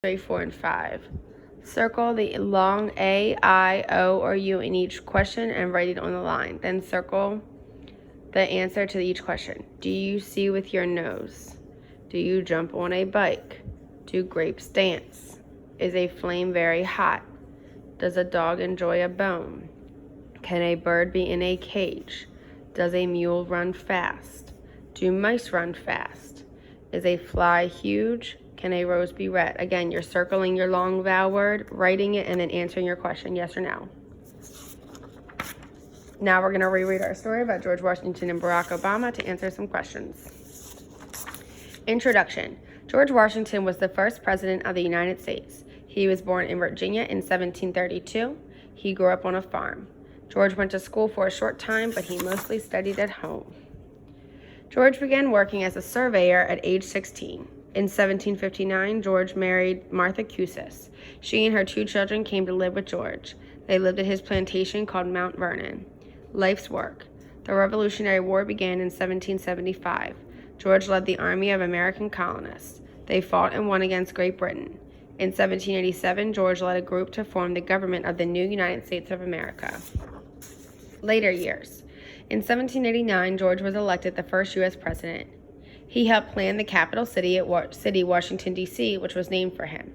3, 4, and 5. Circle the long A, I, O, or U in each question and write it on the line. Then circle the answer to each question. Do you see with your nose? Do you jump on a bike? Do grapes dance? Is a flame very hot? Does a dog enjoy a bone? Can a bird be in a cage? Does a mule run fast? Do mice run fast? Is a fly huge? Can a rose be red? Again, you're circling your long vowel word, writing it, and then answering your question, yes or no. Now we're going to reread our story about George Washington and Barack Obama to answer some questions. Introduction. George Washington was the first president of the United States. He was born in Virginia in 1732. He grew up on a farm. George went to school for a short time, but he mostly studied at home. George began working as a surveyor at age 16. In 1759, George married Martha Custis. She and her 2 children came to live with George. They lived at his plantation called Mount Vernon. Life's work. The Revolutionary War began in 1775. George led the army of American colonists. They fought and won against Great Britain. In 1787, George led a group to form the government of the new United States of America. Later years. In 1789, George was elected the first U.S. president. He helped plan the capital city, Washington, D.C., which was named for him.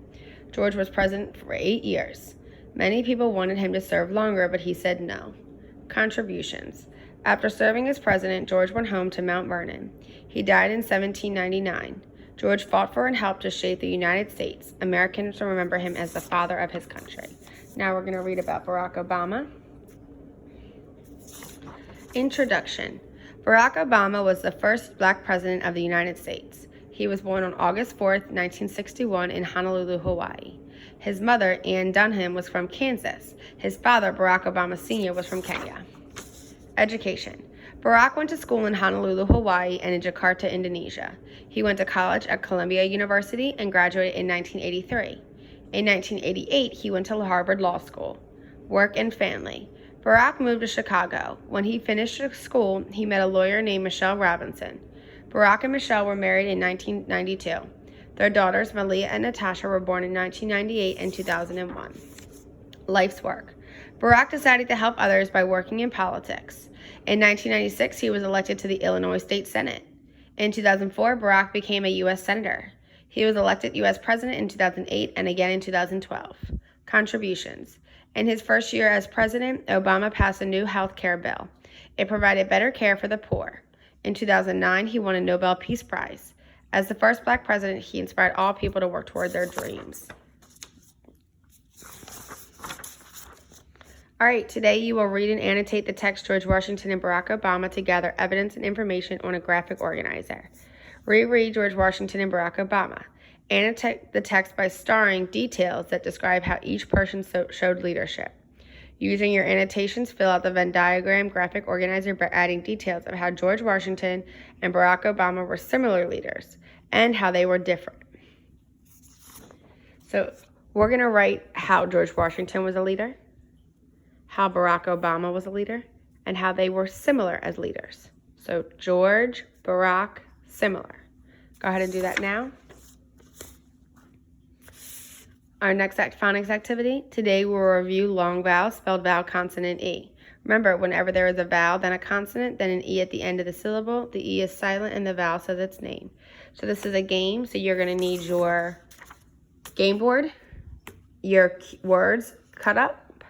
George was president for 8 years. Many people wanted him to serve longer, but he said no. Contributions. After serving as president, George went home to Mount Vernon. He died in 1799. George fought for and helped to shape the United States. Americans remember him as the father of his country. Now we're going to read about Barack Obama. Introduction. Barack Obama was the first black president of the United States. He was born on August 4, 1961 in Honolulu, Hawaii. His mother, Ann Dunham, was from Kansas. His father, Barack Obama Sr., was from Kenya. Education. Barack went to school in Honolulu, Hawaii, and in Jakarta, Indonesia. He went to college at Columbia University and graduated in 1983. In 1988, he went to Harvard Law School. Work and family. Barack moved to Chicago. When he finished school, he met a lawyer named Michelle Robinson. Barack and Michelle were married in 1992. Their daughters, Malia and Natasha, were born in 1998 and 2001. Life's work. Barack decided to help others by working in politics. In 1996, he was elected to the Illinois State Senate. In 2004, Barack became a U.S. Senator. He was elected U.S. President in 2008 and again in 2012. Contributions. In his first year as president, Obama passed a new health care bill. It provided better care for the poor. In 2009, he won a Nobel Peace Prize. As the first black president, he inspired all people to work toward their dreams. All right, today you will read and annotate the text George Washington and Barack Obama to gather evidence and information on a graphic organizer. Reread George Washington and Barack Obama. Annotate the text by starring details that describe how each person showed leadership. Using your annotations, fill out the Venn diagram graphic organizer by adding details of how George Washington and Barack Obama were similar leaders and how they were different. So we're going to write how George Washington was a leader, how Barack Obama was a leader, and how they were similar as leaders. So George, Barack, similar. Go ahead and do that now. Our next phonics activity. Today we'll review long vowel, spelled vowel, consonant, E. Remember, whenever there is a vowel, then a consonant, then an E at the end of the syllable, the E is silent and the vowel says its name. So this is a game, so you're going to need your game board, your words cut up.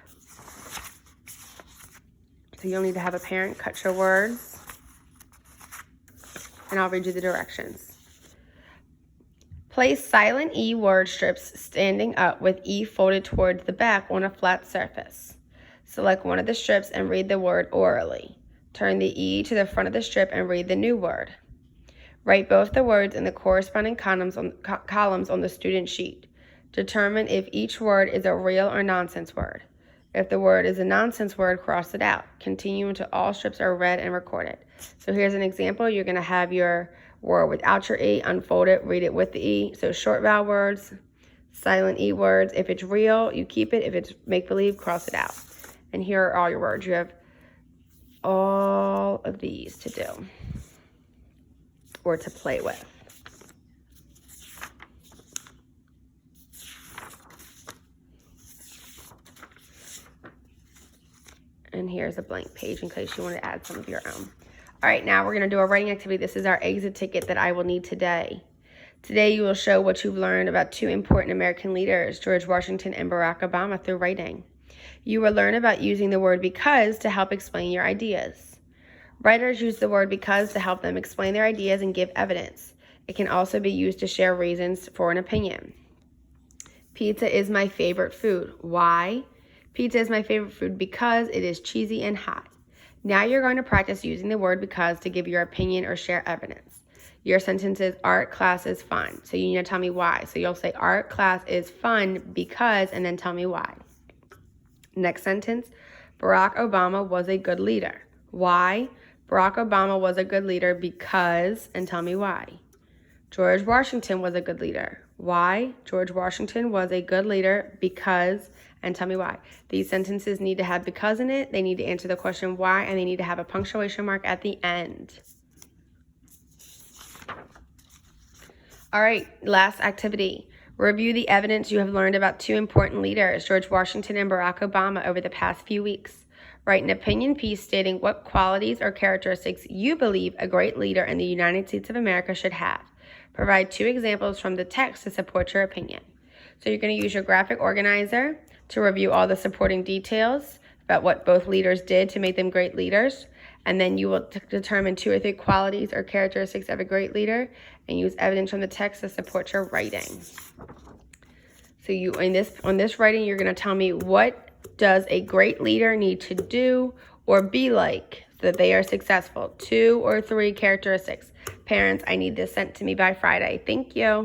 So you'll need to have a parent cut your words, and I'll read you the directions. Place silent E word strips standing up with E folded towards the back on a flat surface. Select one of the strips and read the word orally. Turn the E to the front of the strip and read the new word. Write both the words in the corresponding columns on the student sheet. Determine if each word is a real or nonsense word. If the word is a nonsense word, cross it out. Continue until all strips are read and recorded. So here's an example. You're going to have your word without your E, unfold it, read it with the E. So short vowel words, silent E words. If it's real, you keep it. If it's make-believe, cross it out. And here are all your words. You have all of these to do or to play with. And here's a blank page in case you want to add some of your own. All right, now we're going to do a writing activity. This is our exit ticket that I will need today. Today you will show what you've learned about two important American leaders, George Washington and Barack Obama, through writing. You will learn about using the word because to help explain your ideas. Writers use the word because to help them explain their ideas and give evidence. It can also be used to share reasons for an opinion. Pizza is my favorite food. Why? Pizza is my favorite food because it is cheesy and hot. Now you're going to practice using the word because to give your opinion or share evidence. Your sentence is, art class is fun. So you need to tell me why. So you'll say, art class is fun because, and then tell me why. Next sentence, Barack Obama was a good leader. Why? Barack Obama was a good leader because, and tell me why. George Washington was a good leader. Why? George Washington was a good leader because, and tell me why. These sentences need to have because in it. They need to answer the question why, and they need to have a punctuation mark at the end. All right, last activity. Review the evidence you have learned about two important leaders, George Washington and Barack Obama, over the past few weeks. Write an opinion piece stating what qualities or characteristics you believe a great leader in the United States of America should have. Provide two examples from the text to support your opinion. So you're going to use your graphic organizer to review all the supporting details about what both leaders did to make them great leaders. And then you will determine 2 or 3 qualities or characteristics of a great leader and use evidence from the text to support your writing. So on this writing, you're going to tell me what does a great leader need to do or be like so that they are successful. 2 or 3 characteristics. Parents, I need this sent to me by Friday. Thank you.